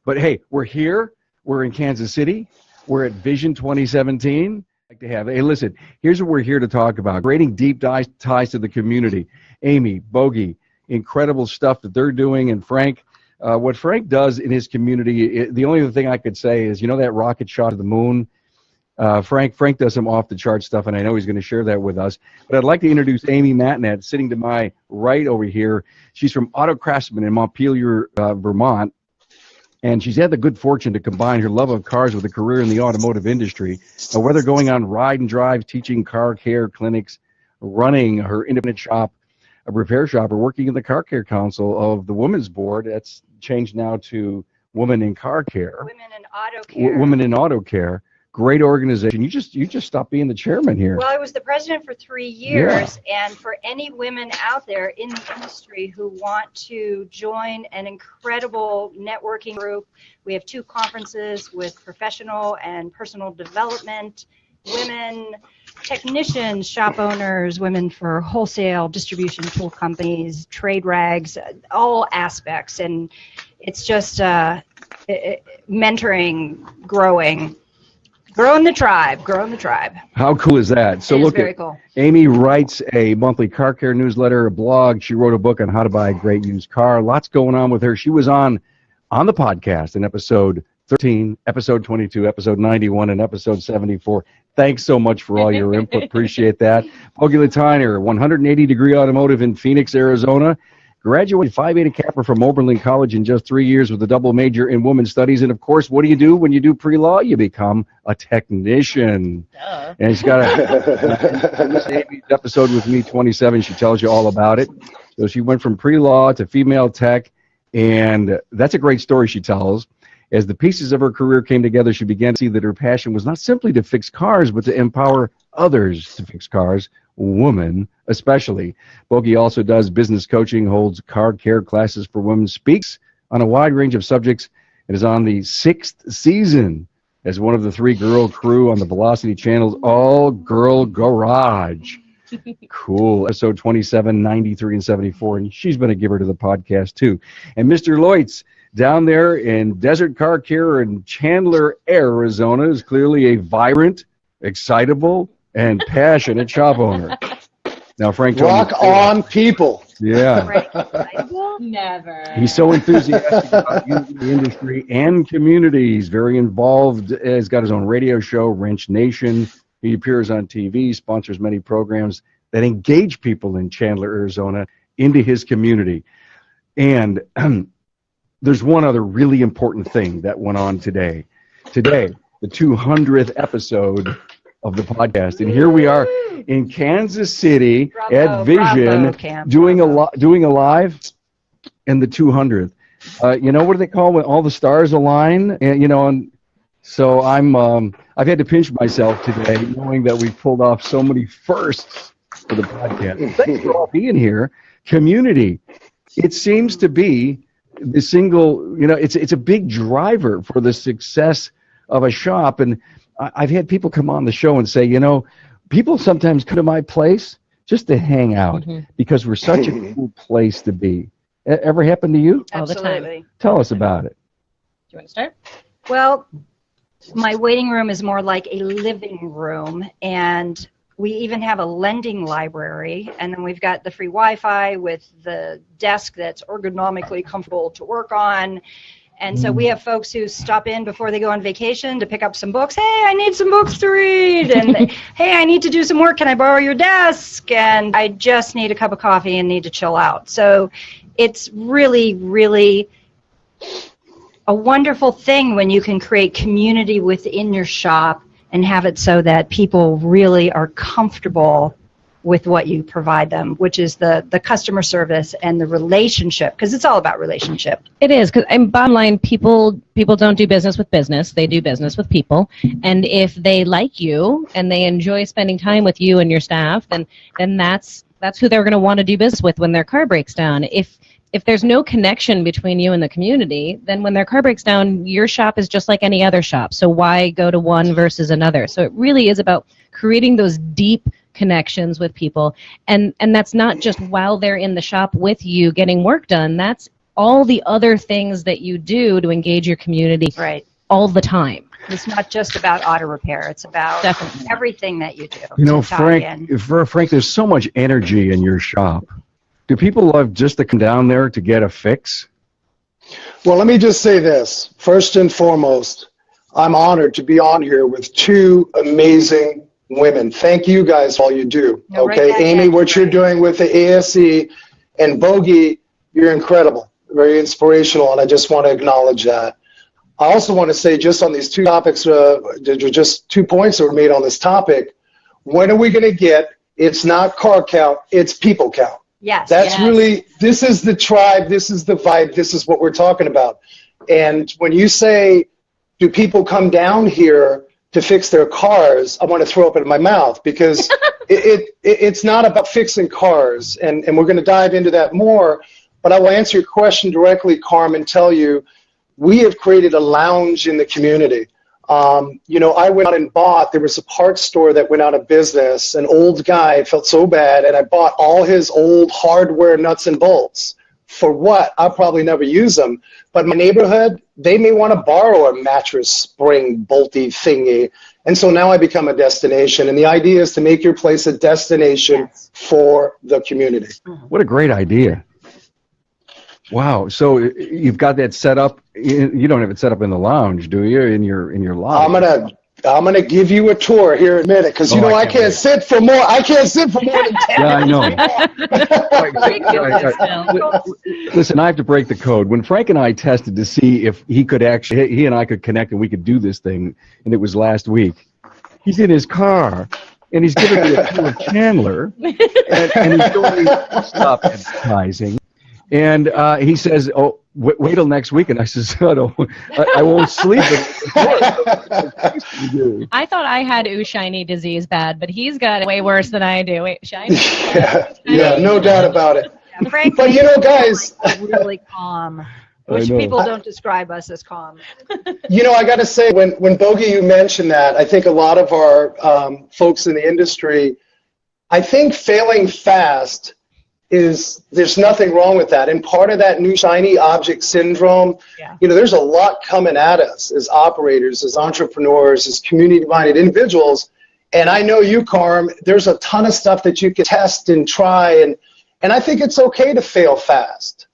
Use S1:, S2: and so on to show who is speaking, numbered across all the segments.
S1: But hey, we're here. We're in Kansas City. We're at Vision 2017. Like to have. Hey, listen, here's what we're here to talk about. Creating deep ties to the community. Amy, Bogey, incredible stuff that they're doing. And Frank, what Frank does in his community, the only other thing I could say is, you know that rocket shot to the moon? Frank does some off-the-chart stuff, and I know he's going to share that with us. But I'd like to introduce Amy Matnett, sitting to my right over here. She's from Auto Craftsman in Montpelier, Vermont, and she's had the good fortune to combine her love of cars with a career in the automotive industry. Whether going on ride and drive, teaching car care clinics, running her independent shop, a repair shop, or working in the Car Care Council of the Women's Board. That's changed now to Women in Car Care.
S2: Women in Auto Care.
S1: Women in Auto Care. Great organization. You just stopped being the chairman here.
S2: Well, I was the president for 3 years, and for any women out there in the industry who want to join an incredible networking group, we have 2 conferences with professional and personal development, women technicians, shop owners, women for wholesale distribution tool companies, trade rags, all aspects, and it's just mentoring, growing the tribe.
S1: How cool is that? So look,
S2: very cool.
S1: Amy writes a monthly car care newsletter, a blog. She wrote a book on how to buy a great used car. Lots going on with her. She was on the podcast in episode 13, episode 22, episode 91, and episode 74. Thanks so much for all your input. Appreciate that. Bogey Latiner, 180-degree automotive in Phoenix, Arizona. Graduated Phi Beta Kappa from Oberlin College in just 3 years with a double major in women's studies. And, of course, what do you do when you do pre-law? You become a technician.
S3: Duh.
S1: And she's got Amy's episode with me, 27. She tells you all about it. So she went from pre-law to female tech, and that's a great story she tells. As the pieces of her career came together, she began to see that her passion was not simply to fix cars, but to empower others to fix cars, women especially. Bogey also does business coaching, holds car care classes for women, speaks on a wide range of subjects, and is on the 6th season as one of the 3 girl crew on the Velocity Channel's all-girl garage. Cool. Episode 27, 93, and 74, and she's been a giver to the podcast, too. And Mr. Leutz, down there in Desert Car Care in Chandler, Arizona, is clearly a vibrant, excitable, and passionate shop owner. Now, Frank,
S4: rock on, people.
S1: Yeah.
S3: Never.
S1: He's so enthusiastic about the industry and community. He's very involved. He's got his own radio show, Wrench Nation. He appears on TV, sponsors many programs that engage people in Chandler, Arizona, into his community. And there's one other really important thing that went on today. Today, the 200th episode of the podcast, and here we are in Kansas City at Vision, doing a live, and the 200th. You know, what do they call when all the stars align? And and so I've had to pinch myself today, knowing that we've pulled off so many firsts for the podcast. Thanks for all being here, community. It seems to be the single, it's a big driver for the success of a shop. And I've had people come on the show and say, people sometimes come to my place just to hang out because we're such a cool place to be. Ever happened to you?
S3: All the
S2: Absolutely.
S3: time.
S1: Tell us about it.
S3: Do you want to start?
S2: Well, my waiting room is more like a living room, and we even have a lending library, and then we've got the free Wi-Fi with the desk that's ergonomically comfortable to work on. And so we have folks who stop in before they go on vacation to pick up some books. Hey, I need some books to read. And hey, I need to do some work. Can I borrow your desk? And I just need a cup of coffee and need to chill out. So it's really, really a wonderful thing when you can create community within your shop and have it so that people really are comfortable with what you provide them, which is the customer service and the relationship, because it's all about relationship.
S3: It is, because bottom line, people don't do business with business. They do business with people. And if they like you and they enjoy spending time with you and your staff, then that's who they're going to want to do business with when their car breaks down. If there's no connection between you and the community, then when their car breaks down, your shop is just like any other shop. So why go to one versus another? So it really is about creating those deep connections with people. And that's not just while they're in the shop with you getting work done. That's all the other things that you do to engage your community
S2: Right.
S3: all the time.
S2: It's not just about auto repair. It's about
S3: Definitely.
S2: everything that you do.
S1: You know,
S2: to tie in.
S1: Frank, there's so much energy in your shop. Do people love just to come down there to get a fix?
S4: Well, let me just say this. First and foremost, I'm honored to be on here with two amazing women. Thank you guys for all you do.
S2: No, right
S4: Okay,
S2: back
S4: Amy,
S2: at
S4: what
S2: you.
S4: you're doing with the ASE, and Bogey, you're incredible, very inspirational, and I just want to acknowledge that. I also want to say, just on these two topics, there were just 2 points that were made on this topic. When are we going to get, it's not car count, it's people count.
S2: Yes.
S4: That's
S3: Yes.
S4: really, this is the tribe, this is the vibe, this is what we're talking about. And when you say, do people come down here to fix their cars, I want to throw up in my mouth, because it's not about fixing cars, and we're going to dive into that more. But I will answer your question directly, Carm, and tell you, we have created a lounge in the community. You know, I went out and bought, there was a parts store that went out of business. An old guy felt so bad, and I bought all his old hardware nuts and bolts. For what? I'll probably never use them. But my neighborhood, they may want to borrow a mattress spring bolty thingy. And so now I become a destination. And the idea is to make your place a destination
S2: Yes.
S4: for the community.
S1: What a great idea. Wow. So you've got that set up. You don't have it set up in the lounge, do you? In your lobby?
S4: I'm gonna give you a tour here in a minute, because you
S1: Oh,
S4: know
S1: I
S4: I
S1: can't
S4: can't
S1: wait.
S4: sit for more. I can't sit for more than 10.
S1: Yeah, I know.
S2: Ridiculous.
S1: Listen, I have to break the code. When Frank and I tested to see if he and I could connect and we could do this thing, and it was last week, he's in his car, and he's giving me a tour of Chandler, and he's doing stop advertising. And he says, "Oh, wait till next week." And I says, I won't sleep.
S3: I thought I had shiny disease bad, but he's got it way worse than I do. Wait, shiny?
S4: Yeah, no doubt about it.
S2: Yeah, Frank,
S4: But you know, guys,
S2: we're really calm, which
S1: know.
S2: people don't describe us as calm.
S4: you know, I got to say, when Bogey, you mentioned that, I think a lot of our folks in the industry, I think failing fast there's nothing wrong with that. And part of that new shiny object syndrome,
S2: Yeah.
S4: you know, there's a lot coming at us as operators, as entrepreneurs, as community-minded individuals. And I know you, Carm, there's a ton of stuff that you can test and try. And I think it's okay to fail fast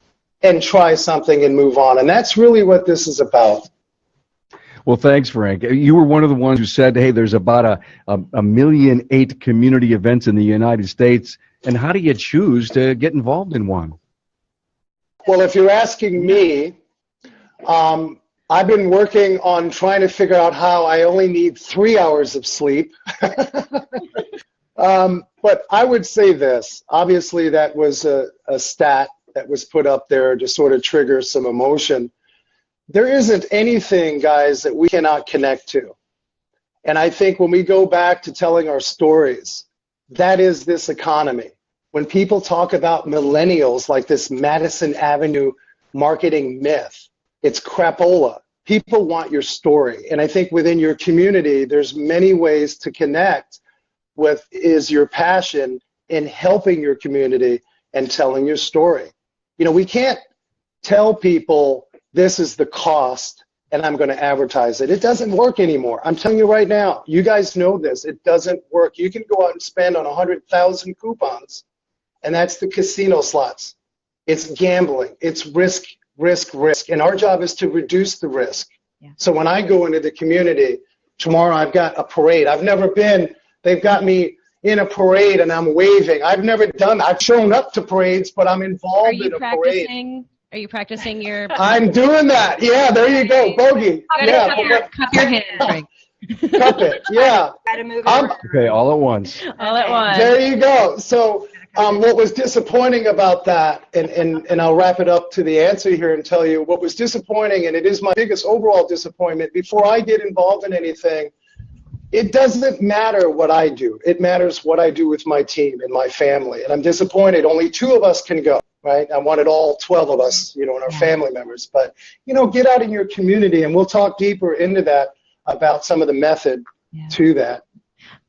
S4: and try something and move on. And that's really what this is about.
S1: Well, thanks, Frank. You were one of the ones who said, hey, there's about a 1.8 million community events in the United States. And how do you choose to get involved in one?
S4: Well, if you're asking me, I've been working on trying to figure out how I only need 3 hours of sleep. But I would say this. Obviously, that was a stat that was put up there to sort of trigger some emotion. There isn't anything, guys, that we cannot connect to. And I think when we go back to telling our stories, that is this economy. When people talk about millennials like this Madison Avenue marketing myth, it's crapola. People want your story. And I think within your community, there's many ways to connect with is your passion in helping your community and telling your story. You know, we can't tell people this is the cost and I'm going to advertise it. It doesn't work anymore. I'm telling you right now, you guys know this. It doesn't work. You can go out and spend on 100,000 coupons, and that's the casino slots. It's gambling. It's risk. And our job is to reduce the risk.
S3: Yeah.
S4: So when I go into the community, tomorrow I've got a parade. I've never been, they've got me in a parade and I'm waving. I've never done, I've shown up to parades, but I'm
S3: Are
S4: involved
S3: you
S4: in a parade.
S3: practicing? Are you practicing your?
S4: I'm doing that. Yeah, there you go, Bogey. Yeah,
S3: Cup your hands, Frank.
S4: cup it. Yeah.
S2: Try to move it
S4: I'm-
S2: around.
S1: Okay, all at once.
S3: All at once.
S4: There you go. So what was disappointing about that, and I'll wrap it up to the answer here and tell you what was disappointing, and it is my biggest overall disappointment, before I get involved in anything, it doesn't matter what I do. It matters what I do with my team and my family. And I'm disappointed only 2 of us can go, right? I wanted all 12 of us, you know, and our family members. But, you know, get out in your community, and we'll talk deeper into that about some of the method to that.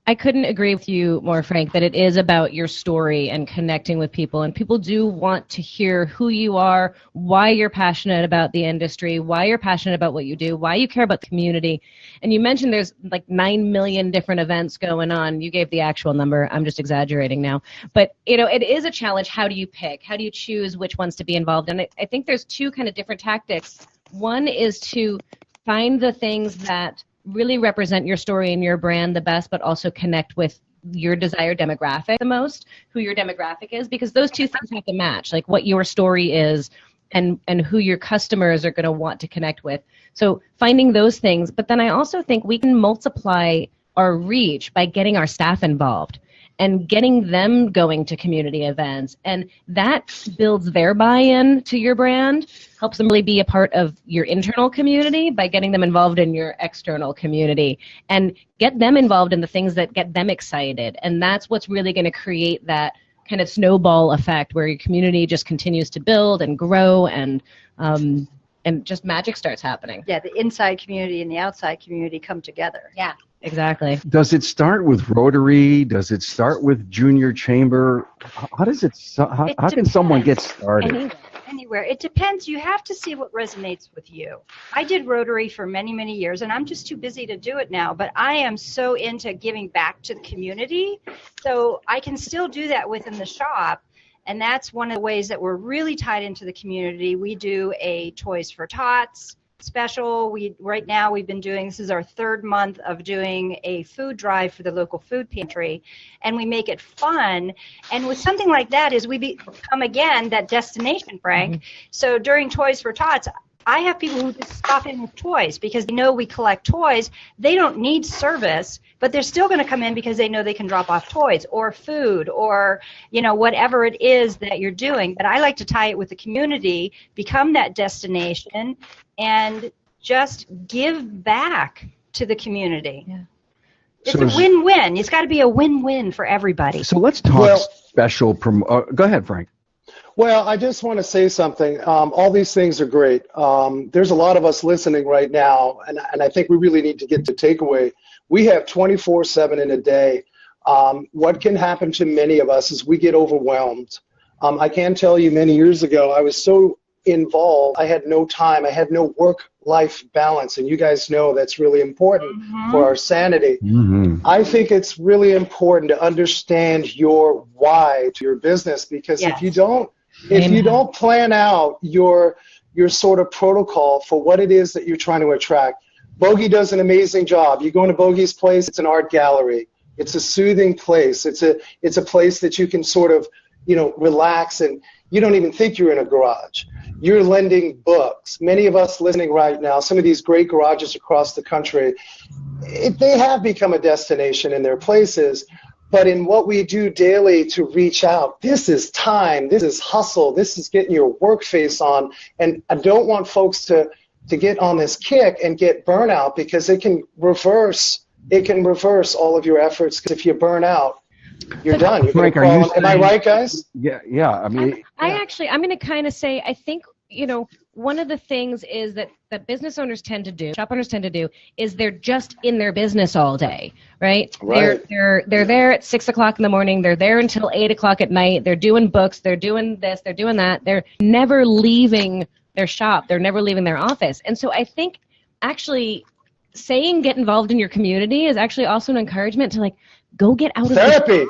S3: I couldn't agree with you more, Frank, that it is about your story and connecting with people. And people do want to hear who you are, why you're passionate about the industry, why you're passionate about what you do, why you care about the community. And you mentioned there's like 9 million different events going on. You gave the actual number. I'm just exaggerating now. But, you know, it is a challenge. How do you pick? How do you choose which ones to be involved in? I think there's two kind of different tactics. One is to find the things that really represent your story and your brand the best, but also connect with your desired demographic the most, who your demographic is, because those two things have to match, like what your story is and who your customers are going to want to connect with. So finding those things. But then I also think we can multiply our reach by getting our staff involved and getting them going to community events. And that builds their buy-in to your brand, helps them really be a part of your internal community by getting them involved in your external community, and get them involved in the things that get them excited. And that's what's really going to create that kind of snowball effect where your community just continues to build and grow, and just magic starts happening.
S2: Yeah, the inside community and the outside community come together.
S3: Yeah, exactly.
S1: Does it start with Rotary? Does it start with Junior Chamber? How does it? How can someone get started?
S2: Anywhere. It depends. You have to see what resonates with you. I did Rotary for many, many years, and I'm just too busy to do it now. But I am so into giving back to the community, so I can still do that within the shop. And that's one of the ways that we're really tied into the community. We do a Toys for Tots special. Right now we've been doing, this is our third month of doing a food drive for the local food pantry, and we make it fun. And with something like that is we become again that destination, Frank. Mm-hmm. So during Toys for Tots, I have people who just stop in with toys because they know we collect toys. They don't need service, but they're still going to come in because they know they can drop off toys or food or, you know, whatever it is that you're doing. But I like to tie it with the community, become that destination, and just give back to the community. Yeah. It's a win-win. It's got to be a win-win for everybody.
S1: So let's talk special go ahead, Frank.
S4: Well, I just want to say something. All these things are great. There's a lot of us listening right now, and I think we really need to get to takeaway. We have 24/7 in a day. What can happen to many of us is we get overwhelmed. I can tell you many years ago, I was so involved, I had no time. I had no work-life balance, and you guys know that's really important for our sanity. I think it's really important to understand your why to your business, because if you don't plan out your sort of protocol for what it is that you're trying to attract. Bogey does an amazing job. You go into Bogey's place, it's an art gallery. It's a soothing place. It's a place that you can sort of, you know, relax, and you don't even think you're in a garage. You're lending books. Many of us listening right now, some of these great garages across the country, they have become a destination in their places. But in what we do daily to reach out, this is time, this is hustle, this is getting your work face on. And I don't want folks to get on this kick and get burnout, because it can reverse all of your efforts. Because if you burn out, you're done. You're
S1: Frank,
S4: am I right, guys?
S1: Yeah. I mean,
S3: I'm going to kind of say, I think, you know, one of the things is that business owners tend to do, shop owners tend to do, is they're just in their business all day, right? They're there at 6 o'clock in the morning. They're there until 8 o'clock at night. They're doing books. They're doing this. They're doing that. They're never leaving their shop. They're never leaving their office. And so I think actually saying get involved in your community is actually also an encouragement to, like, go get out of
S4: therapy.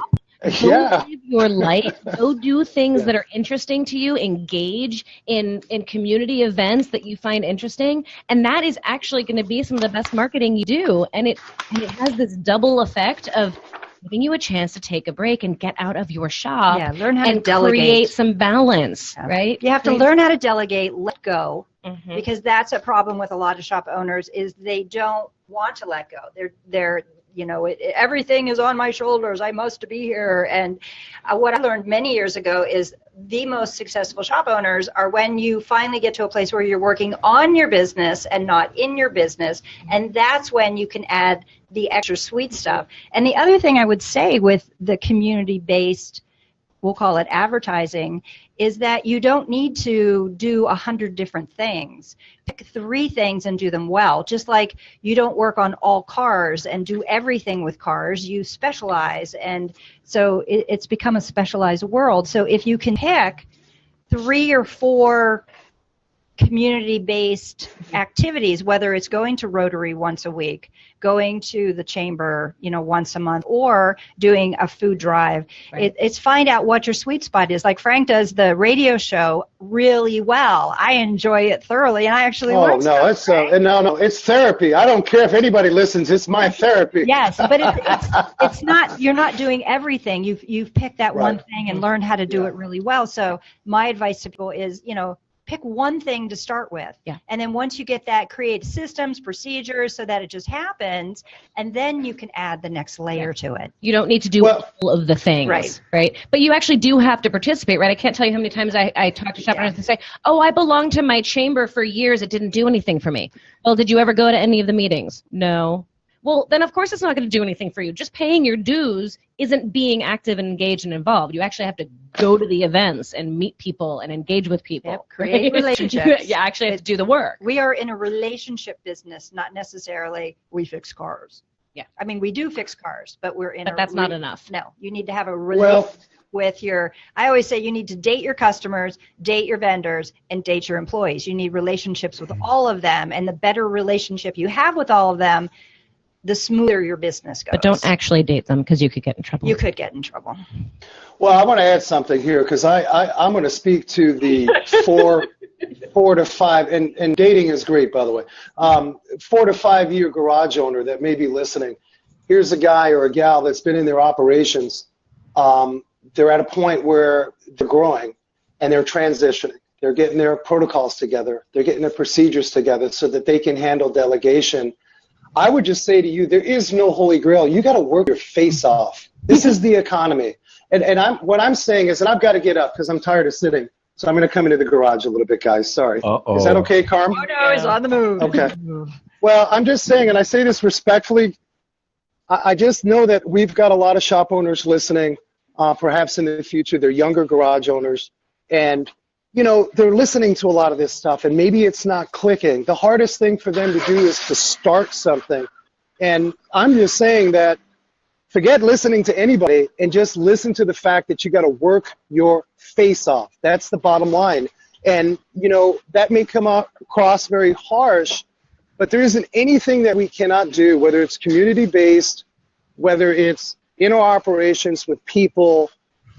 S3: Go live your life. Go do things that are interesting to you. Engage in community events that you find interesting, and that is actually going to be some of the best marketing you do. And it has this double effect of giving you a chance to take a break and get out of your shop.
S2: Yeah, learn how to delegate.
S3: Create some balance, right?
S2: You have to learn how to delegate, let go, because that's a problem with a lot of shop owners is they don't want to let go. They're you know, everything is on my shoulders. I must be here. And what I learned many years ago is the most successful shop owners are when you finally get to a place where you're working on your business and not in your business. And that's when you can add the extra sweet stuff. And the other thing I would say with the community-based we'll call it advertising, is that you don't need to do 100 different things. Pick 3 things and do them well. Just like you don't work on all cars and do everything with cars, you specialize. And so it's become a specialized world. So if you can pick 3 or 4 community-based activities, whether it's going to Rotary once a week, going to the chamber, once a month, or doing a food drive.
S3: Right.
S2: It's find out what your sweet spot is. Like Frank does the radio show really well. I enjoy it thoroughly, and I actually learn stuff.
S4: No, it's therapy. I don't care if anybody listens. It's my therapy.
S2: Yes, but it's not. You're not doing everything. You've picked that one thing and learned how to do it really well. So my advice to people is, pick one thing to start with.
S3: Yeah.
S2: And then once you get that, create systems, procedures so that it just happens, and then you can add the next layer to it.
S3: You don't need to do all of the things, right? But you actually do have to participate, right? I can't tell you how many times I talk to shop owners and say, oh, I belonged to my chamber for years. It didn't do anything for me. Well, did you ever go to any of the meetings? No. Well, then of course it's not going to do anything for you. Just paying your dues isn't being active and engaged and involved. You actually have to go to the events and meet people and engage with people.
S2: Create relationships.
S3: You actually have to do the work.
S2: We are in a relationship business, not necessarily we fix cars.
S3: Yeah.
S2: I mean, we do fix cars, but we're in
S3: But that's not enough.
S2: No, you need to have a relationship with I always say you need to date your customers, date your vendors, and date your employees. You need relationships with all of them, and the better relationship you have with all of them, the smoother your business goes.
S3: But don't actually date them because you could get in trouble.
S2: You could get in trouble.
S4: Well, I want to add something here because I'm going to speak to the 4 to 5, and dating is great, by the way. 4 to 5 year garage owner that may be listening. Here's a guy or a gal that's been in their operations. They're at a point where they're growing and they're transitioning. They're getting their protocols together. They're getting their procedures together so that they can handle delegation. I would just say to you, there is no holy grail. You got to work your face off. This is the economy. And what I'm saying is that I've got to get up because I'm tired of sitting. So I'm going to come into the garage a little bit, guys. Sorry.
S1: Uh-oh.
S4: Is that okay, Carm?
S2: Oh, no, he's on the move.
S4: Okay. Well, I'm just saying, and I say this respectfully, I just know that we've got a lot of shop owners listening, perhaps in the future. They're younger garage owners. And they're listening to a lot of this stuff, and maybe it's not clicking. The hardest thing for them to do is to start something. And I'm just saying that forget listening to anybody and just listen to the fact that you got to work your face off. That's the bottom line. And, that may come across very harsh, but there isn't anything that we cannot do, whether it's community-based, whether it's in our operations with people,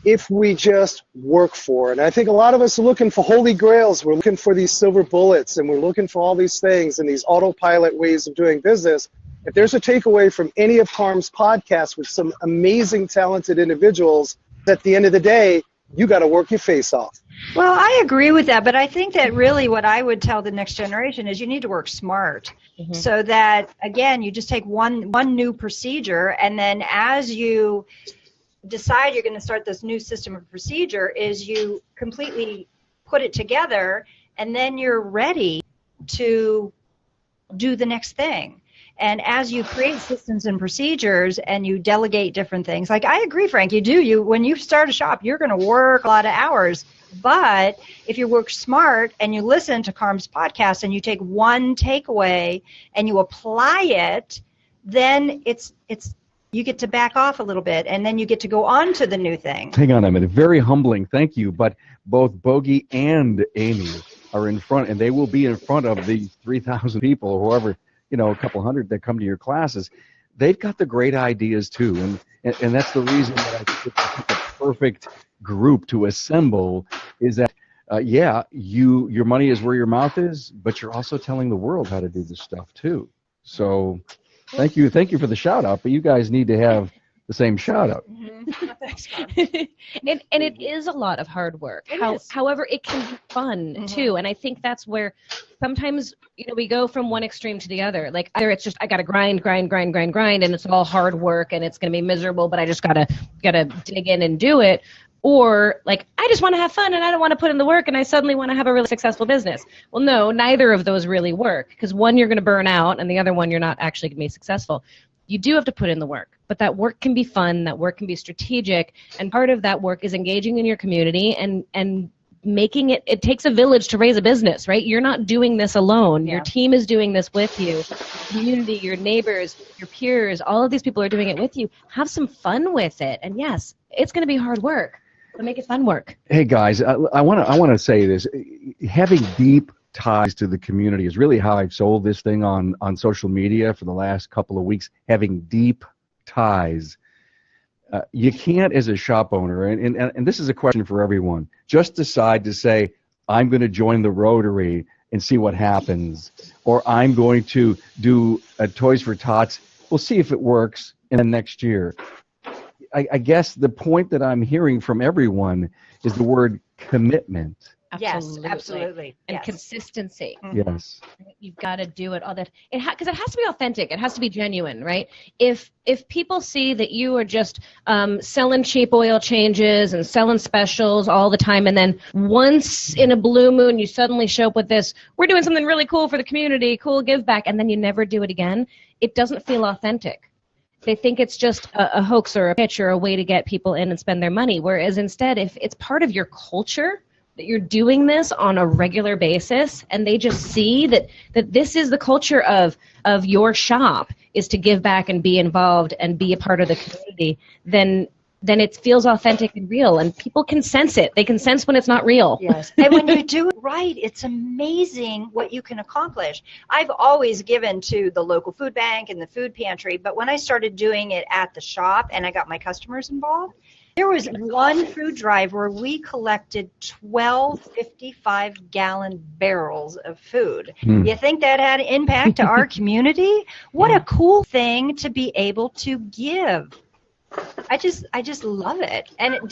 S4: if we just work for it. And I think a lot of us are looking for holy grails. We're looking for these silver bullets, and we're looking for all these things and these autopilot ways of doing business. If there's a takeaway from any of Carm's podcasts with some amazing, talented individuals, at the end of the day, you got to work your face off.
S2: Well, I agree with that, but I think that really what I would tell the next generation is you need to work smart. Mm-hmm. So that, again, you just take one new procedure, and then as you decide you're going to start this new system of procedure, is you completely put it together, and then you're ready to do the next thing. And as you create systems and procedures and you delegate different things, like I agree, Frank, when you start a shop, you're going to work a lot of hours. But if you work smart and you listen to Carm's podcast and you take one takeaway and you apply it, then you get to back off a little bit, and then you get to go on to the new thing.
S1: Hang on a minute. Very humbling. Thank you. But both Bogey and Amy are in front, and they will be in front of the 3,000 people or whoever, a couple hundred that come to your classes. They've got the great ideas too, and that's the reason that I think it's a perfect group to assemble. Is that your money is where your mouth is, but you're also telling the world how to do this stuff too. So thank you for the shout out, but you guys need to have the same shout out.
S2: Mm-hmm. Thanks, Carm.
S3: and it is a lot of hard work. However, it can be fun too, and I think that's where sometimes we go from one extreme to the other. Like either it's just I got to grind, and it's all hard work, and it's going to be miserable, but I just gotta dig in and do it. Or like, I just want to have fun and I don't want to put in the work and I suddenly want to have a really successful business. Well, no, neither of those really work, because one, you're going to burn out, and the other one, you're not actually going to be successful. You do have to put in the work, but that work can be fun, that work can be strategic, and part of that work is engaging in your community and making it takes a village to raise a business, right? You're not doing this alone.
S2: Yeah.
S3: Your team is doing this with you. Your community, your neighbors, your peers, all of these people are doing it with you. Have some fun with it. And yes, it's going to be hard work, but make it fun work.
S1: Hey guys, I want to say this. Having deep ties to the community is really how I've sold this thing on social media for the last couple of weeks. Having deep ties. You can't, as a shop owner, and this is a question for everyone, just decide to say, I'm going to join the Rotary and see what happens, or I'm going to do a Toys for Tots. We'll see if it works in the next year. I guess the point that I'm hearing from everyone is the word commitment.
S2: Yes, absolutely.
S3: And
S2: Yes.
S3: consistency.
S1: Yes.
S3: You've got to do it all that. Because it has to be authentic. It has to be genuine, right? If people see that you are just selling cheap oil changes and selling specials all the time, and then once in a blue moon you suddenly show up with this, we're doing something really cool for the community, cool give back, and then you never do it again, it doesn't feel authentic. They think it's just a hoax or a pitch or a way to get people in and spend their money. Whereas instead, if it's part of your culture, that you're doing this on a regular basis, and they just see that this is the culture of your shop, is to give back and be involved and be a part of the community, then it feels authentic and real, and people can sense it. They can sense when it's not real.
S2: Yes. And when you do it right, it's amazing what you can accomplish. I've always given to the local food bank and the food pantry, but when I started doing it at the shop and I got my customers involved, there was one food drive where we collected 12 55-gallon barrels of food. You think that had an impact to our community? What a cool thing to be able to give. I just love it. And it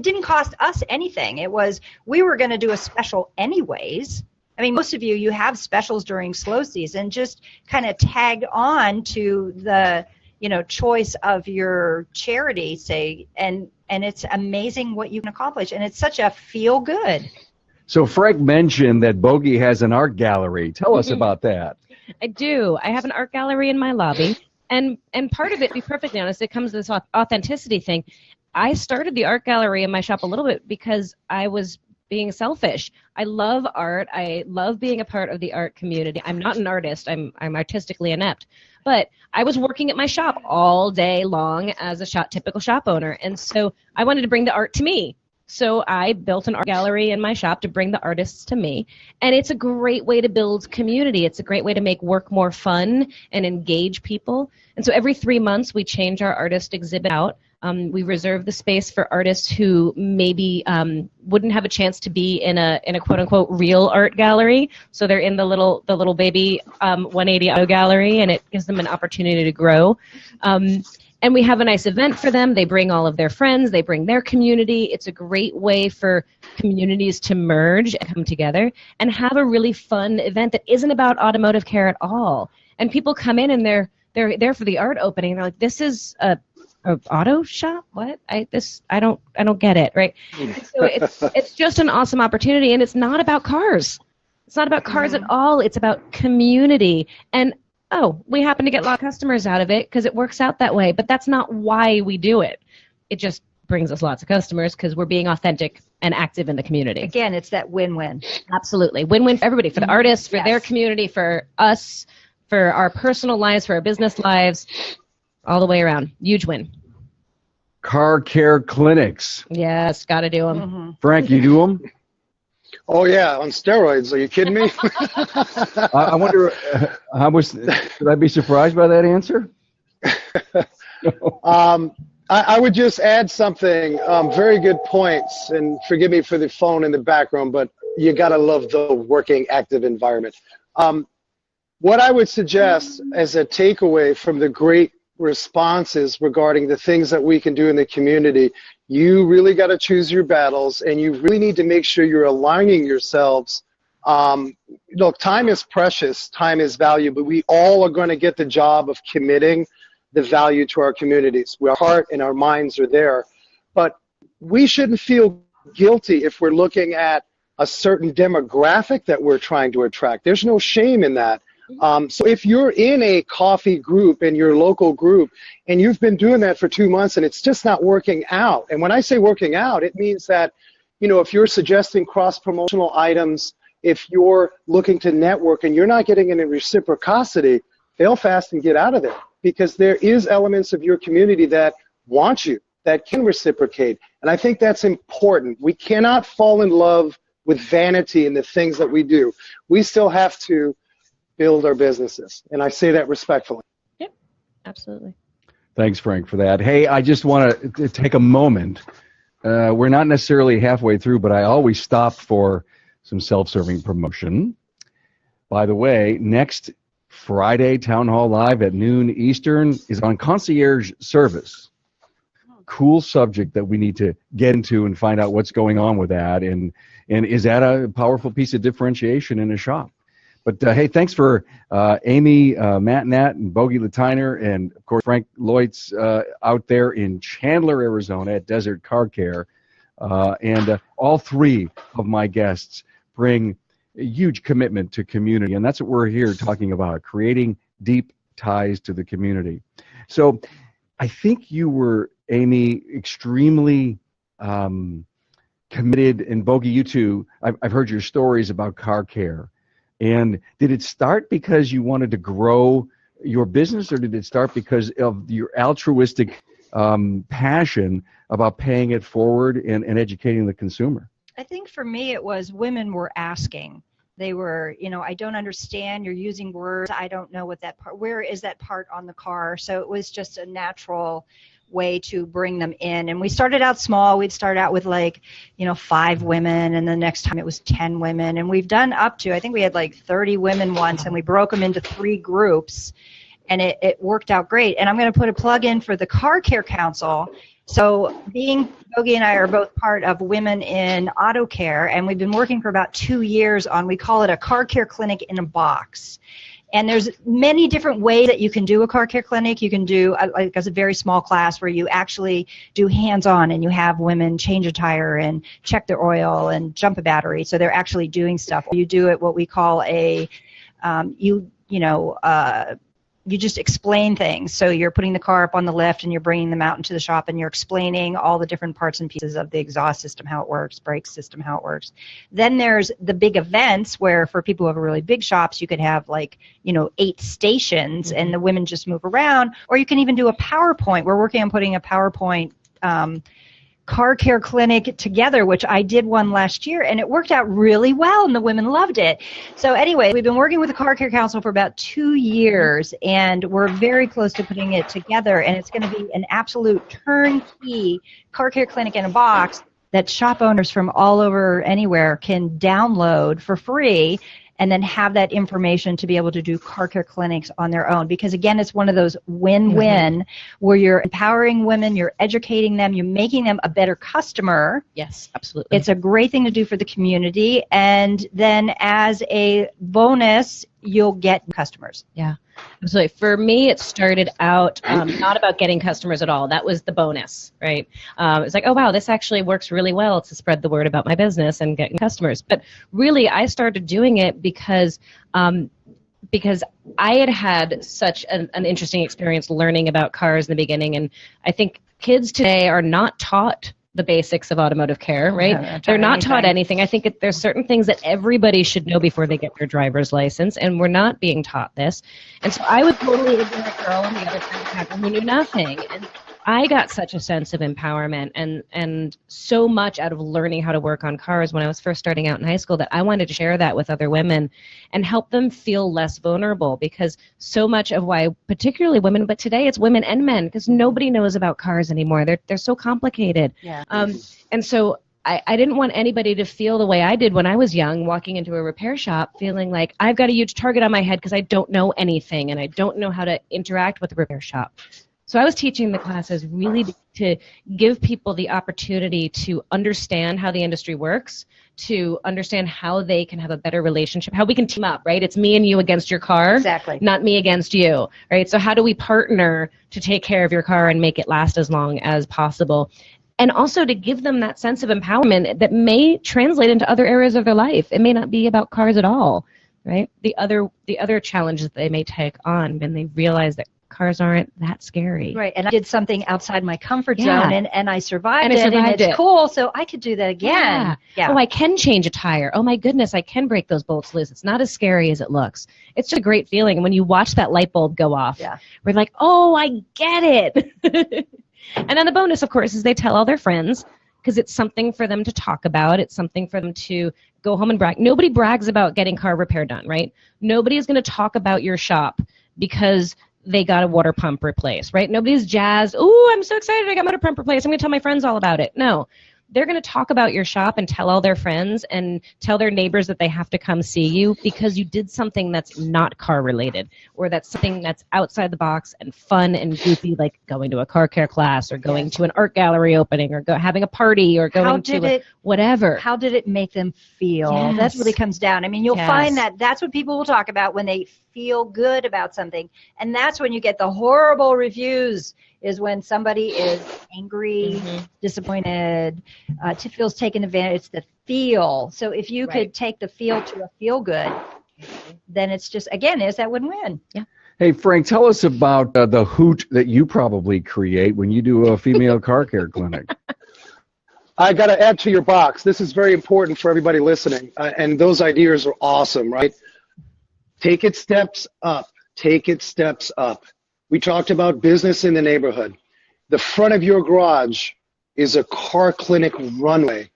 S2: didn't cost us anything. It was, we were going to do a special anyways. I mean, most of you have specials during slow season, just kind of tagged on to the choice of your charity, say, and it's amazing what you can accomplish, and it's such a feel good.
S1: So Frank mentioned that Bogey has an art gallery. Tell us about that.
S3: I do. I have an art gallery in my lobby, and part of it, to be perfectly honest, it comes to this authenticity thing. I started the art gallery in my shop a little bit because I was being selfish. I love art. I love being a part of the art community. I'm not an artist. I'm artistically inept. But I was working at my shop all day long as a typical shop owner, and so I wanted to bring the art to me. So I built an art gallery in my shop to bring the artists to me, and it's a great way to build community. It's a great way to make work more fun and engage people. And so every 3 months we change our artist exhibit out. We reserve the space for artists who maybe wouldn't have a chance to be in a quote unquote real art gallery. So they're in the little baby 180 auto gallery, and it gives them an opportunity to grow. And we have a nice event for them. They bring all of their friends. They bring their community. It's a great way for communities to merge and come together and have a really fun event that isn't about automotive care at all. And people come in and they're there for the art opening. They're like, "This is a auto shop? What? I don't get it." Right? So it's just an awesome opportunity, and it's not about cars. It's not about cars at all. It's about community. And we happen to get a lot of customers out of it because it works out that way. But that's not why we do it. It just brings us lots of customers because we're being authentic and active in the community.
S2: Again, it's that win-win.
S3: Absolutely. Win-win for everybody, for the artists, for
S2: Yes.
S3: their community, for us, for our personal lives, for our business lives, all the way around. Huge win.
S1: Car care clinics.
S3: Yes, got to do them.
S2: Mm-hmm.
S1: Frank, you do them?
S4: Oh yeah, on steroids. Are you kidding me?
S1: I wonder, should I be surprised by that answer?
S4: I would just add something. Very good points, and forgive me for the phone in the background, but you gotta love the working active environment. What I would suggest as a takeaway from the great responses regarding the things that we can do in the community, you really got to choose your battles, and you really need to make sure you're aligning yourselves. Look, time is precious, time is valuable, but we all are going to get the job of committing the value to our communities. Our heart and our minds are there, but we shouldn't feel guilty if we're looking at a certain demographic that we're trying to attract. There's no shame in that. So if you're in a coffee group, in your local group, and you've been doing that for 2 months and it's just not working out, and when I say working out, it means that, if you're suggesting cross-promotional items, if you're looking to network and you're not getting any reciprocity, fail fast and get out of there, because there is elements of your community that want you, that can reciprocate. And I think that's important. We cannot fall in love with vanity in the things that we do. We still have to build our businesses. And I say that respectfully.
S3: Yep, absolutely.
S1: Thanks, Frank, for that. Hey, I just want to take a moment. We're not necessarily halfway through, but I always stop for some self-serving promotion. By the way, next Friday, Town Hall Live at noon Eastern is on concierge service. Cool subject that we need to get into and find out what's going on with that, and is that a powerful piece of differentiation in a shop? But hey, thanks for Amy, Matt Nat, and Bogey Latiner, and of course Frank Leutz out there in Chandler, Arizona at Desert Car Care. And all three of my guests bring a huge commitment to community, and that's what we're here talking about, creating deep ties to the community. So I think you were, Amy, extremely committed, and Bogey, you too. I've heard your stories about car care. And did it start because you wanted to grow your business, or did it start because of your altruistic passion about paying it forward and educating the consumer?
S2: I think for me it was women were asking. They were, I don't understand, you're using words, I don't know what that part, where is that part on the car? So it was just a natural way to bring them in. And we started out small. We'd start out with 5 women, and the next time it was 10 women. And we've done up to, I think we had 30 women once, and we broke them into 3 groups, and it worked out great. And I'm going to put a plug in for the Car Care Council. So Bogey and I are both part of Women in Auto Care, and we've been working for about 2 years on, we call it a car care clinic in a box. And there's many different ways that you can do a car care clinic. You can do as a very small class where you actually do hands-on, and you have women change a tire and check their oil and jump a battery. So they're actually doing stuff. You do it what we call you just explain things. So you're putting the car up on the lift, and you're bringing them out into the shop, and you're explaining all the different parts and pieces of the exhaust system, how it works, brake system, how it works. Then there's the big events where, for people who have really big shops, you could have 8 stations, and the women just move around. Or you can even do a PowerPoint. We're working on putting a PowerPoint car care clinic together, which I did one last year, and it worked out really well, and the women loved it. So anyway, we've been working with the Car Care Council for about 2 years, and we're very close to putting it together, and it's going to be an absolute turnkey car care clinic in a box that shop owners from all over anywhere can download for free, and then have that information to be able to do car care clinics on their own. Because again, it's one of those win-win where you're empowering women, you're educating them, you're making them a better customer.
S3: Yes, absolutely.
S2: It's a great thing to do for the community. And then as a bonus, you'll get customers.
S3: Yeah, absolutely. For me, it started out not about getting customers at all. That was the bonus, right? It's like, oh, wow, this actually works really well to spread the word about my business and getting customers. But really, I started doing it because I had such an interesting experience learning about cars in the beginning. And I think kids today are not taught the basics of automotive care, right?
S2: Yeah,
S3: they're not taught anything. I think there's certain things that everybody should know before they get their driver's license, and we're not being taught this. And so I was totally ignorant girl on the other side of the table who knew nothing. And I got such a sense of empowerment and so much out of learning how to work on cars when I was first starting out in high school that I wanted to share that with other women and help them feel less vulnerable, because so much of why, particularly women, but today it's women and men, because nobody knows about cars anymore. They're so complicated.
S2: Yeah.
S3: And so I didn't want anybody to feel the way I did when I was young, walking into a repair shop, feeling like I've got a huge target on my head because I don't know anything and I don't know how to interact with a repair shop. So I was teaching the classes really to give people the opportunity to understand how the industry works, to understand how they can have a better relationship, how we can team up, right? It's me and you against your car,
S2: Exactly.
S3: not me against you, right? So how do we partner to take care of your car and make it last as long as possible? And also to give them that sense of empowerment that may translate into other areas of their life. It may not be about cars at all, right? The other challenges that they may take on when they realize that cars aren't that scary.
S2: Right, and I did something outside my comfort
S3: Yeah.
S2: zone, and I survived
S3: And I
S2: it, and
S3: survived
S2: it's
S3: it.
S2: cool, so I could do that again.
S3: Oh, I can change a tire. Oh my goodness, I can break those bolts loose. It's not as scary as it looks. It's just a great feeling. And when you watch that light bulb go off,
S2: Yeah.
S3: we're like, oh, I get it. And then the bonus, of course, is they tell all their friends because it's something for them to talk about. It's something for them to go home and brag. Nobody brags about getting car repair done, right? Nobody is going to talk about your shop because they got a water pump replaced, right? Nobody's jazzed. Oh, I'm so excited. I got my water pump replaced. I'm going to tell my friends all about it. No, they're going to talk about your shop and tell all their friends and tell their neighbors that they have to come see you because you did something that's not car related or that's something that's outside the box and fun and goofy, like going to a car care class or going to an art gallery opening or having a party or going whatever.
S2: How did it make them feel?
S3: Yes.
S2: That's what it comes down. I mean, you'll
S3: Yes.
S2: find that that's what people will talk about when they feel good about something. And that's when you get the horrible reviews, is when somebody is angry, disappointed, feels taken advantage. It's the feel. So if you could take the feel to a feel good, then it's just, again, is that win-win.
S3: Yeah.
S1: Hey, Frank, tell us about the hoot that you probably create when you do a female car care clinic.
S4: I got to add to your box. This is very important for everybody listening. And those ideas are awesome, right? Take it steps up. Take it steps up. We talked about business in the neighborhood. The front of your garage is a car clinic runway.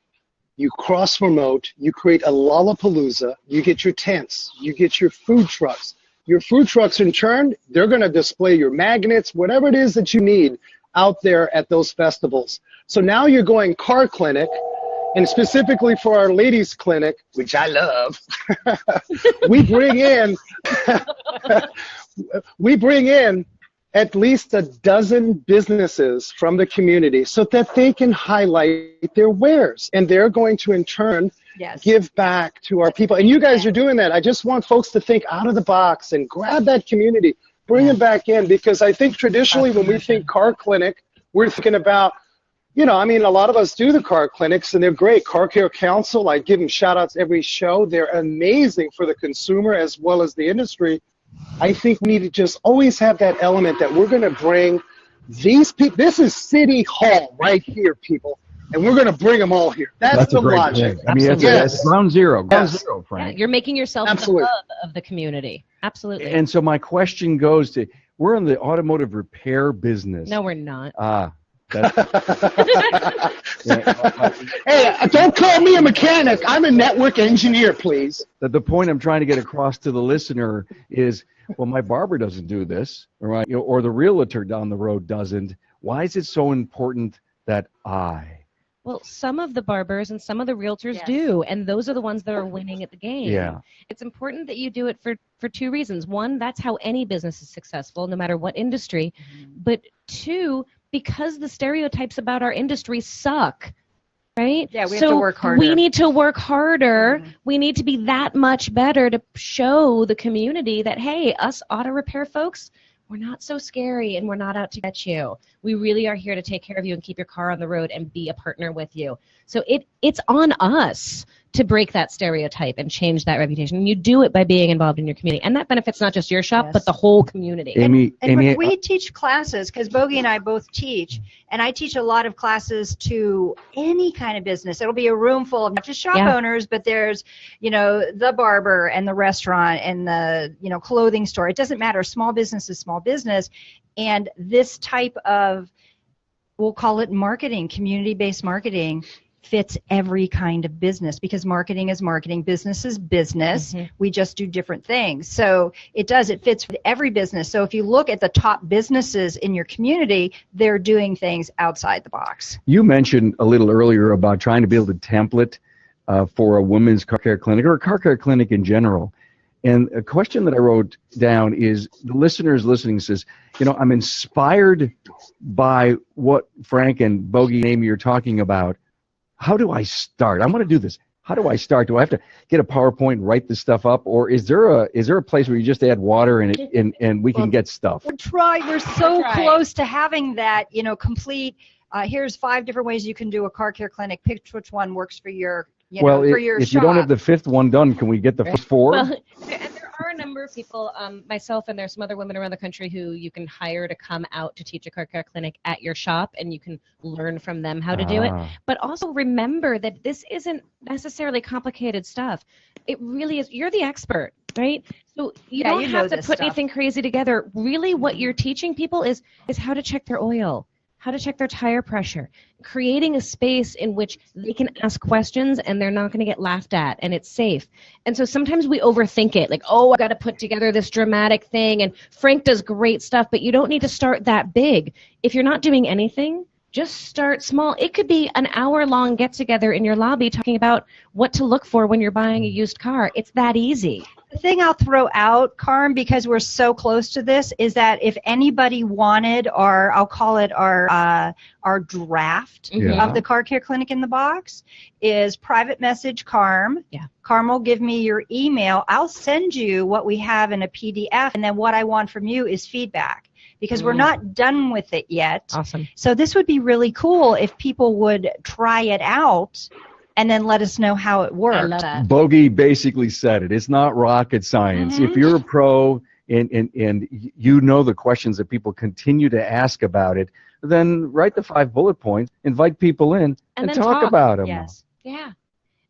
S4: You cross promote, you create a Lollapalooza, you get your tents, you get your food trucks. Your food trucks in turn, they're going to display your magnets, whatever it is that you need out there at those festivals. So now you're going car clinic, and specifically for our ladies clinic, which I love, we bring in at least a dozen businesses from the community so that they can highlight their wares, and they're going to in turn give back to our people. And you guys are doing that. I just want folks to think out of the box and grab that community, bring them back in, because I think traditionally when we think car clinic, we're thinking about, you know, I mean, a lot of us do the car clinics and they're great. Car Care Council, I give them shout outs every show. They're amazing for the consumer as well as the industry. I think we need to just always have that element that we're going to bring these people. This is City Hall right here, people, and we're going to bring them all here. That's the
S1: a great
S4: logic.
S1: thing. I mean, that's ground zero. Ground zero,
S3: Yeah,
S1: Frank.
S3: you're making yourself
S4: Absolutely.
S3: the hub of the community. Absolutely.
S1: And so my question goes to, we're in the automotive repair business.
S3: No, we're not.
S1: That's,
S4: Hey, don't call me a mechanic. I'm a network engineer, please.
S1: the point I'm trying to get across to the listener is, well, my barber doesn't do this, right? You know, or the realtor down the road doesn't. Why is it so important that I?
S3: Well, some of the barbers and some of the realtors
S2: Yes.
S3: do, and those are the ones that are winning at the game.
S1: Yeah.
S3: It's important that you do it for two reasons. One, that's how any business is successful, no matter what industry. But two, because the stereotypes about our industry suck, right?
S2: Yeah, we have to work harder.
S3: We need to work harder. We need to be that much better to show the community that, hey, us auto repair folks, we're not so scary and we're not out to get you. We really are here to take care of you and keep your car on the road and be a partner with you. So it's on us to break that stereotype and change that reputation. And you do it by being involved in your community. And that benefits not just your shop, but the whole community.
S1: Amy,
S2: And when we teach classes, because Bogey and I both teach, and I teach a lot of classes to any kind of business. It'll be a room full of not just shop owners, but there's, you know, the barber and the restaurant and the, you know, clothing store. It doesn't matter. Small business is small business. And this type of, we'll call it marketing, community-based marketing, fits every kind of business, because marketing is marketing, business is business. We just do different things. So it fits with every business. So if you look at the top businesses in your community, they're doing things outside the box.
S1: You mentioned a little earlier about trying to build a template for a women's car care clinic or a car care clinic in general. And a question that I wrote down is, the listeners listening says, you know, I'm inspired by what Frank and Bogey and Amy are talking about. How do I start? I want to do this. How do I start? Do I have to get a PowerPoint and write this stuff up, or is there a place where you just add water and we can get stuff?
S2: We're so close to having that, you know, complete. Here's 5 different ways you can do a car care clinic. Pick which one works for your
S1: Well,
S2: for your
S1: if
S2: shop.
S1: you don't have the fifth one done, can we get the first four?
S3: Well, there are a number of people, myself and there's some other women around the country who you can hire to come out to teach a car care clinic at your shop, and you can learn from them how to do it.
S1: Ah.
S3: But also remember that this isn't necessarily complicated stuff. It really is. You're the expert, right? So you
S2: Yeah,
S3: don't
S2: you know
S3: have to
S2: this
S3: put
S2: stuff.
S3: anything crazy together. Really, what you're teaching people is how to check their oil, how to check their tire pressure, creating a space in which they can ask questions and they're not going to get laughed at and it's safe. And so sometimes we overthink it, like, oh, I got to put together this dramatic thing. And Frank does great stuff, but you don't need to start that big. If you're not doing anything, just start small. It could be an hour-long get-together in your lobby talking about what to look for when you're buying a used car. It's that easy.
S2: The thing I'll throw out, Carm, because we're so close to this, is that if anybody wanted our, I'll call it our draft
S1: Yeah.
S2: of the Car Care Clinic in the Box, is private message Carm.
S3: Yeah.
S2: Carm will give me your email. I'll send you what we have in a PDF, and then what I want from you is feedback, because we're not done with it yet.
S3: Awesome.
S2: So this would be really cool if people would try it out and then let us know how it worked.
S3: I love that.
S1: Bogey basically said it. It's not rocket science. If you're a pro and you know the questions that people continue to ask about it, then write the 5 bullet points, invite people in, and
S3: then
S1: talk
S3: talk.
S1: about them.
S2: Yes.
S3: Yeah.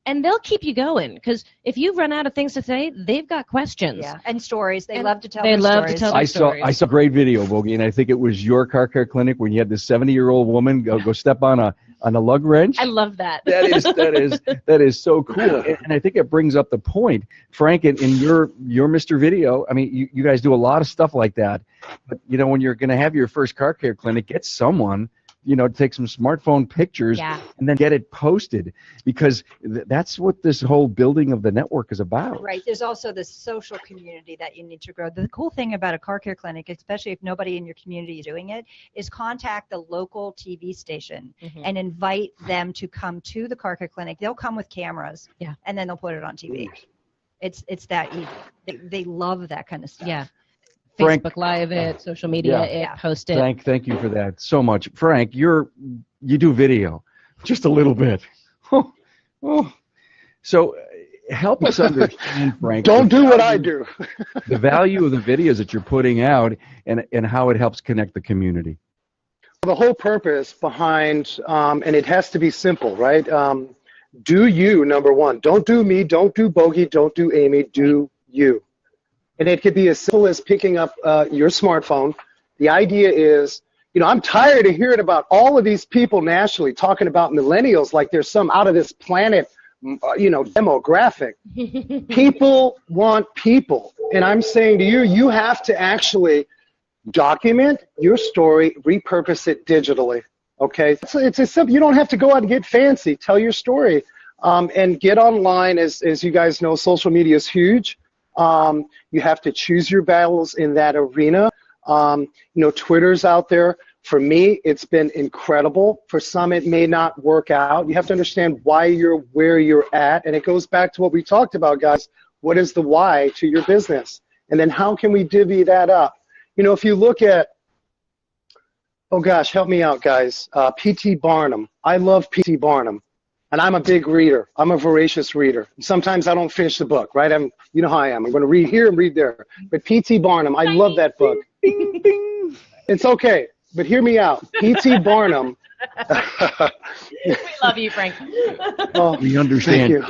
S3: And they'll keep you going, because if you run out of things to say, they've got questions.
S2: Yeah, and stories. They
S3: And
S2: love to tell
S3: they
S2: their
S3: love to
S2: stories.
S3: tell-
S1: I
S3: stories.
S1: saw a great video, Bogey, and I think it was your car care clinic when you had this 70-year-old woman go step on a lug wrench.
S3: I love that.
S1: That is so cool, and I think it brings up the point, Frank. In your Mr. Video, I mean, you guys do a lot of stuff like that, but when you're going to have your first car care clinic, get someone to take some smartphone pictures
S3: Yeah.
S1: and then get it posted, because that's what this whole building of the network is about.
S2: Right. There's also the social community that you need to grow. The cool thing about a car care clinic, especially if nobody in your community is doing it, is contact the local TV station
S3: Mhm.
S2: and invite them to come to the car care clinic. They'll come with cameras,
S3: Yeah.
S2: and then they'll put it on TV. It's that easy. They love that kind of stuff.
S3: Yeah.
S1: Frank-
S3: Facebook Live it, social media
S1: Yeah.
S3: it,
S2: Yeah.
S3: post it.
S1: Thank you for that so much, Frank. You do video, just a little bit. So help us understand, Frank.
S4: Don't do what I do.
S1: The value of the videos that you're putting out, and how it helps connect the community.
S4: The whole purpose behind, and it has to be simple, right? Do you, number one. Don't do me, don't do Bogey, don't do Amy, do you. And it could be as simple as picking up your smartphone. The idea is, I'm tired of hearing about all of these people nationally talking about millennials like there's some out of this planet, demographic. People want people. And I'm saying to you, you have to actually document your story, repurpose it digitally. Okay? So it's as simple. You don't have to go out and get fancy. Tell your story. And get online. As you guys know, social media is huge. You have to choose your battles in that arena. Twitter's out there. For me, it's been incredible. For some, it may not work out. You have to understand why you're where you're at. And it goes back to what we talked about, guys. What is the why to your business? And then how can we divvy that up? If you look at, oh gosh, help me out, guys. P.T. Barnum. I love P.T. Barnum. And I'm a big reader. I'm a voracious reader. Sometimes I don't finish the book, right? You know how I am. I'm going to read here and read there. But P.T. Barnum, I love that book. Bing, bing. It's okay, but hear me out. P.T. Barnum.
S3: We love you, Frank.
S4: Oh,
S1: We understand.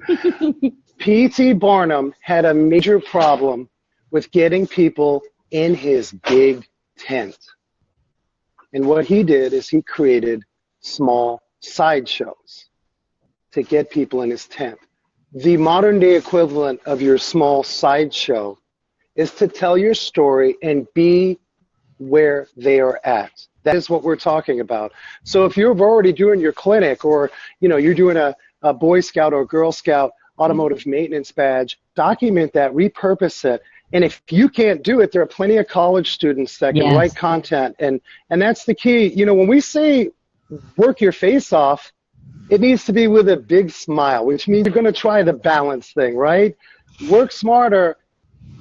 S4: thank you. P.T. Barnum had a major problem with getting people in his big tent. And what he did is he created small sideshows to get people in his tent. The modern day equivalent of your small sideshow is to tell your story and be where they are at. That is what we're talking about. So if you're already doing your clinic, or you're doing a Boy Scout or Girl Scout automotive maintenance badge, document that, repurpose it. And if you can't do it, there are plenty of college students that can
S3: Yes.
S4: write content. And that's the key. When we say work your face off, it needs to be with a big smile, which means you're going to try the balance thing, right? Work smarter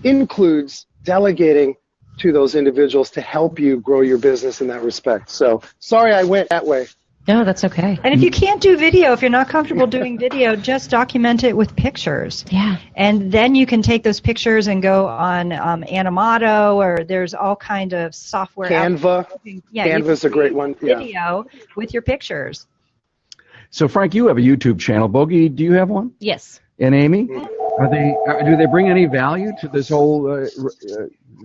S4: includes delegating to those individuals to help you grow your business in that respect. So sorry I went that way.
S3: No, that's okay.
S2: And if you can't do video, if you're not comfortable doing video, just document it with pictures.
S3: Yeah.
S2: And then you can take those pictures and go on Animoto, or there's all kind of software.
S4: Canva.
S2: Yeah,
S4: Canva's a great one. Yeah.
S2: video with your pictures.
S1: So, Frank, you have a YouTube channel. Bogey, do you have one?
S3: Yes.
S1: And Amy, do they bring any value to this whole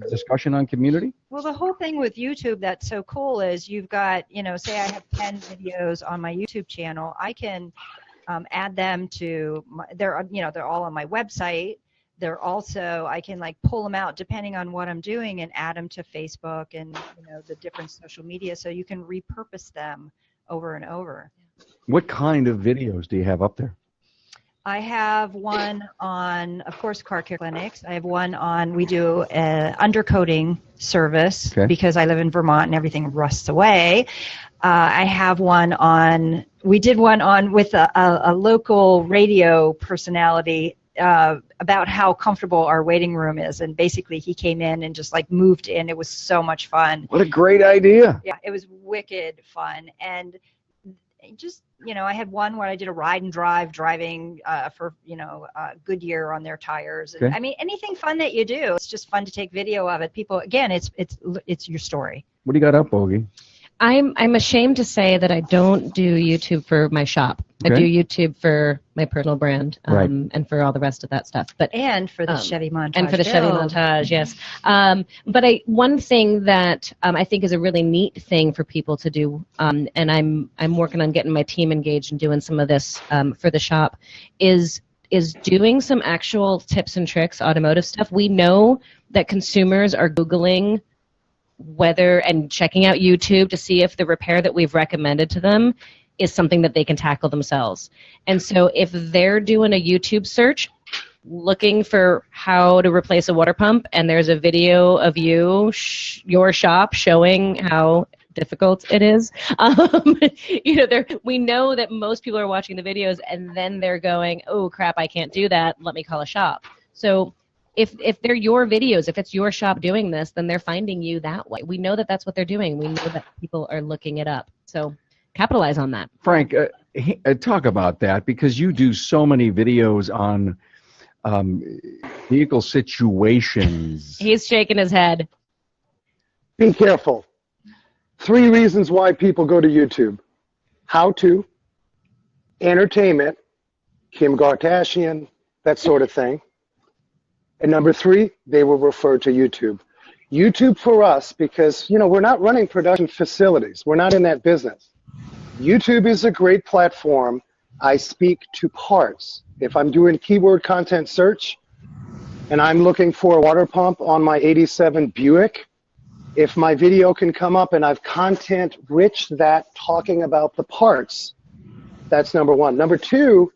S1: discussion on community?
S2: Well, the whole thing with YouTube that's so cool is you've got, say I have 10 videos on my YouTube channel. I can add them to, they're all on my website. They're also, I can like pull them out depending on what I'm doing and add them to Facebook and, the different social media. So you can repurpose them over and over.
S1: What kind of videos do you have up there?
S2: I have one on, of course, car care clinics. I have one on, we do an undercoating service because I live in Vermont and everything rusts away. I have one on, we did one on with a local radio personality about how comfortable our waiting room is. And basically he came in and just like moved in. It was so much fun.
S1: What a great idea.
S2: Yeah, it was wicked fun. And just, I had one where I did a ride and drive driving for, Goodyear on their tires. And, I mean, anything fun that you do, it's just fun to take video of it. People, again, it's your story.
S1: What do you got up, Bogey?
S3: I'm ashamed to say that I don't do YouTube for my shop.
S1: Okay.
S3: I do YouTube for my personal brand
S1: Right.
S3: And for all the rest of that stuff. But
S2: And for the Chevy montage.
S3: and for the Chevy
S2: build.
S3: montage, yes. But one thing that I think is a really neat thing for people to do, and I'm working on getting my team engaged and doing some of this for the shop, is doing some actual tips and tricks, automotive stuff. We know that consumers are Googling whether and checking out YouTube to see if the repair that we've recommended to them is something that they can tackle themselves. And so if they're doing a YouTube search looking for how to replace a water pump and there's a video of your shop showing how difficult it is, we know that most people are watching the videos and then they're going, oh crap, I can't do that, let me call a shop. So if they're your videos, if it's your shop doing this, then they're finding you that way. We know that that's what they're doing. We know that people are looking it up. So capitalize on that.
S1: Frank, talk about that because you do so many videos on vehicle situations.
S3: He's shaking his head.
S4: Be careful. 3 reasons why people go to YouTube. How to, entertainment, Kim Kardashian, that sort of thing. And number 3, they will refer to YouTube. YouTube for us, because, we're not running production facilities. We're not in that business. YouTube is a great platform. I speak to parts. If I'm doing keyword content search and I'm looking for a water pump on my 87 Buick, if my video can come up and I've content rich that talking about the parts, that's number 1. Number 2,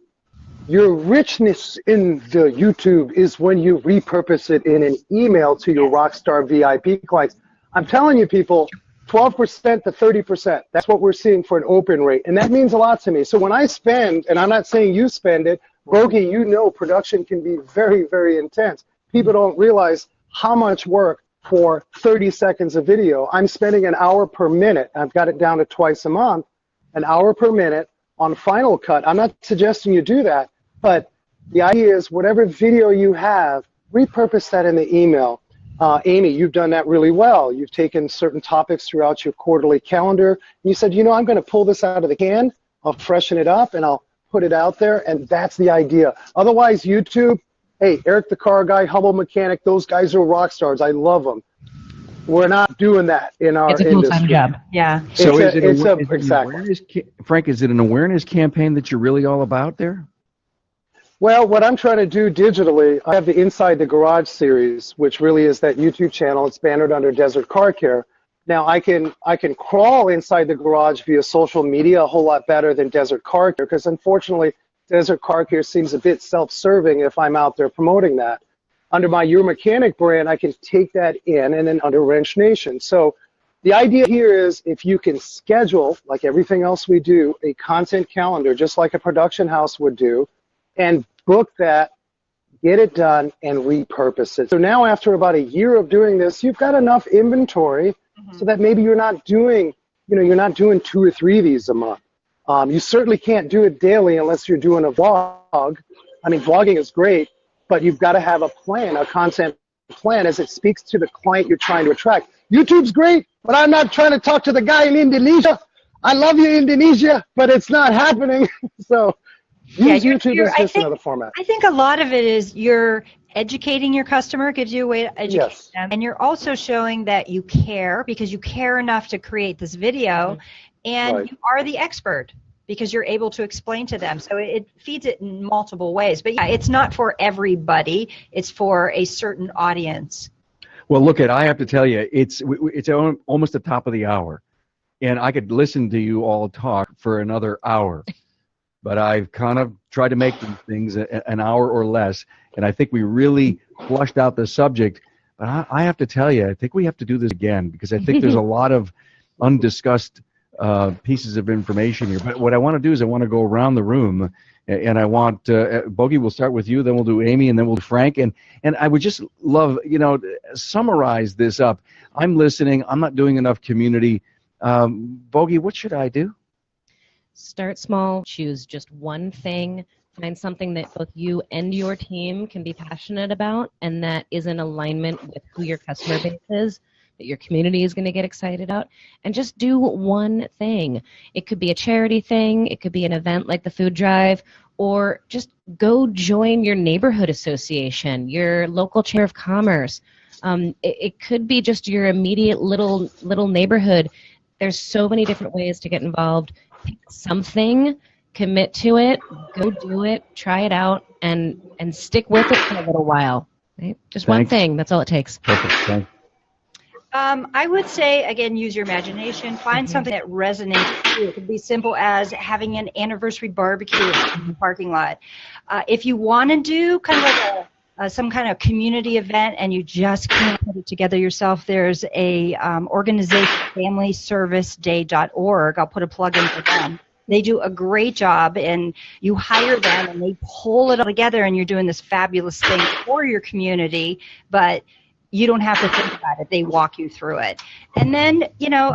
S4: your richness in the YouTube is when you repurpose it in an email to your Rockstar VIP clients. I'm telling you, people, 12% to 30%. That's what we're seeing for an open rate. And that means a lot to me. So when I spend, and I'm not saying you spend it, Bogey, production can be very, very intense. People don't realize how much work for 30 seconds of video. I'm spending an hour per minute. I've got it down to twice a month, an hour per minute on Final Cut. I'm not suggesting you do that. But the idea is whatever video you have, repurpose that in the email. Amy, you've done that really well. You've taken certain topics throughout your quarterly calendar. And you said, I'm going to pull this out of the can. I'll freshen it up, and I'll put it out there. And that's the idea. Otherwise, YouTube, hey, Eric the Car Guy, Humble Mechanic, those guys are rock stars. I love them. We're not doing that in our industry.
S3: It's a full-time job.
S2: Yeah.
S1: So
S4: Exactly.
S1: Frank, is it an awareness campaign that you're really all about there?
S4: Well, what I'm trying to do digitally, I have the Inside the Garage series, which really is that YouTube channel. It's bannered under Desert Car Care. Now, I can crawl inside the garage via social media a whole lot better than Desert Car Care, because unfortunately, Desert Car Care seems a bit self-serving if I'm out there promoting that. Under my Your Mechanic brand, I can take that in, and then under Wrench Nation. So the idea here is if you can schedule, like everything else we do, a content calendar, just like a production house would do, and book that, get it done, and repurpose it. So now after about a year of doing this, you've got enough inventory so that maybe you're not doing 2 or 3 of these a month. You certainly can't do it daily unless you're doing a vlog. I mean, vlogging is great, but you've got to have a plan, a content plan, as it speaks to the client you're trying to attract. YouTube's great, but I'm not trying to talk to the guy in Indonesia. I love you, Indonesia, but it's not happening. So use YouTube as just another format.
S2: I think a lot of it is you're educating your customer, gives you a way to educate them. And you're also showing that you care, because you care enough to create this video, and you are the expert because you're able to explain to them. So it feeds it in multiple ways. But yeah, it's not for everybody. It's for a certain audience.
S1: Well, look, I have to tell you, it's almost the top of the hour, and I could listen to you all talk for another hour. But I've kind of tried to make these things an hour or less, and I think we really flushed out the subject. But I have to tell you, I think we have to do this again, because I think there's a lot of undiscussed pieces of information here. But what I want to do is I want to go around the room, and I want Bogey, we'll start with you, then we'll do Amy, and then we'll do Frank. And I would just love, summarize this up. I'm listening. I'm not doing enough community. Bogey, what should I do?
S3: Start small, choose just one thing, find something that both you and your team can be passionate about and that is in alignment with who your customer base is, that your community is going to get excited about, and just do one thing. It could be a charity thing, it could be an event like the food drive, or just go join your neighborhood association, your local chamber of commerce. It could be just your immediate little neighborhood. There's so many different ways to get involved. Pick something, commit to it, go do it, try it out, and stick with it for a little while. Right? Just one thing. That's all it takes.
S1: Perfect. Thanks.
S2: I would say, again, use your imagination. Find something that resonates with you. It could be simple as having an anniversary barbecue in the parking lot. If you want to do kind of like some kind of community event and you just can't put it together yourself, there's a organization, FamilyServiceDay.org. I'll put a plug in for them. They do a great job, and you hire them, and they pull it all together, and you're doing this fabulous thing for your community, but you don't have to think about it. They walk you through it. And then,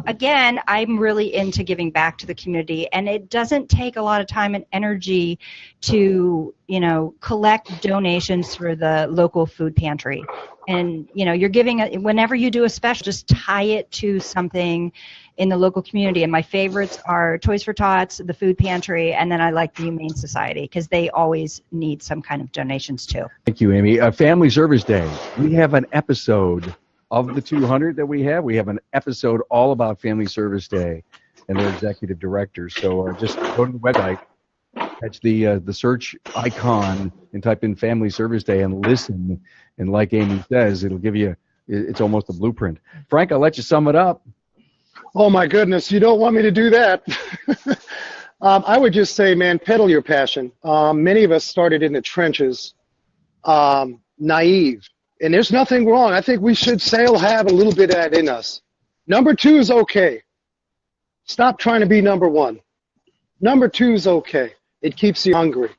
S2: again, I'm really into giving back to the community, and it doesn't take a lot of time and energy to, collect donations through the local food pantry. And, you're giving, whenever you do a special, just tie it to something in the local community. And my favorites are Toys for Tots, the food pantry, and then I like the Humane Society, because they always need some kind of donations too.
S1: Thank you, Amy. Family Service Day. We have an episode of the 200 that we have. We have an episode all about Family Service Day and their executive directors. So just go to the website, catch the search icon, and type in Family Service Day and listen. And like Amy says, it'll give you, it's almost a blueprint. Frank, I'll let you sum it up.
S4: Oh my goodness, you don't want me to do that. I would just say, man, peddle your passion. Many of us started in the trenches, naive, and there's nothing wrong. I think we should all have a little bit of that in us. Number 2 is okay. Stop trying to be number 1. Number 2 is okay. It keeps you hungry.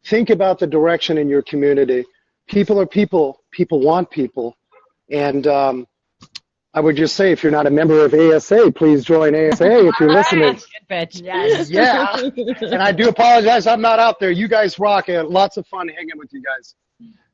S4: Think about the direction in your community. People are people. People want people. And I would just say, if you're not a member of ASA, please join ASA if you're listening.
S3: Good bitch.
S2: Yes.
S4: Yeah. And I do apologize, I'm not out there. You guys rock. I had lots of fun hanging with you guys.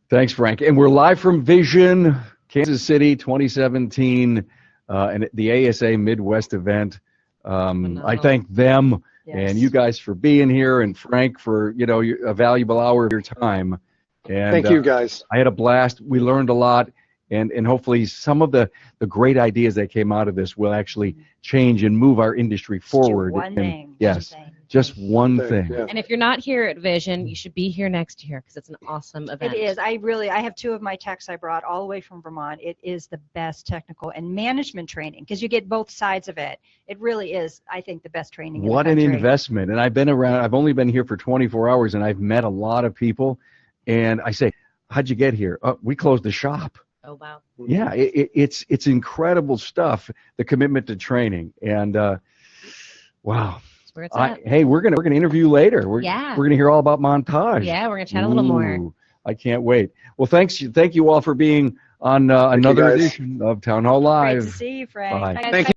S1: Thanks, Frank. And we're live from Vision, Kansas City 2017, and the ASA Midwest event. I thank them and you guys for being here, and Frank for a valuable hour of your time. And
S4: thank you, guys.
S1: I had a blast. We learned a lot. And hopefully some of the great ideas that came out of this will actually change and move our industry forward.
S2: Just one thing.
S1: Yes, just one thing.
S4: Yeah.
S3: And if you're not here at Vision, you should be here next year, because it's an awesome event.
S2: It is. I have 2 of my techs I brought all the way from Vermont. It is the best technical and management training, because you get both sides of it. It really is, I think, the best training in the country.
S1: What an investment. And I've only been here for 24 hours, and I've met a lot of people. And I say, how'd you get here? Oh, we closed the shop.
S3: Oh, wow.
S1: Yeah, it's incredible stuff, the commitment to training. And wow.
S3: That's where it's at.
S1: Hey, we're gonna interview later. We're gonna hear all about Montage.
S3: Yeah, we're gonna chat a little more.
S1: I can't wait. Well, thank you all for being on another edition of Town Hall Live.
S2: Great to see you, Frank.
S1: Bye.
S2: Bye.
S4: Thank you.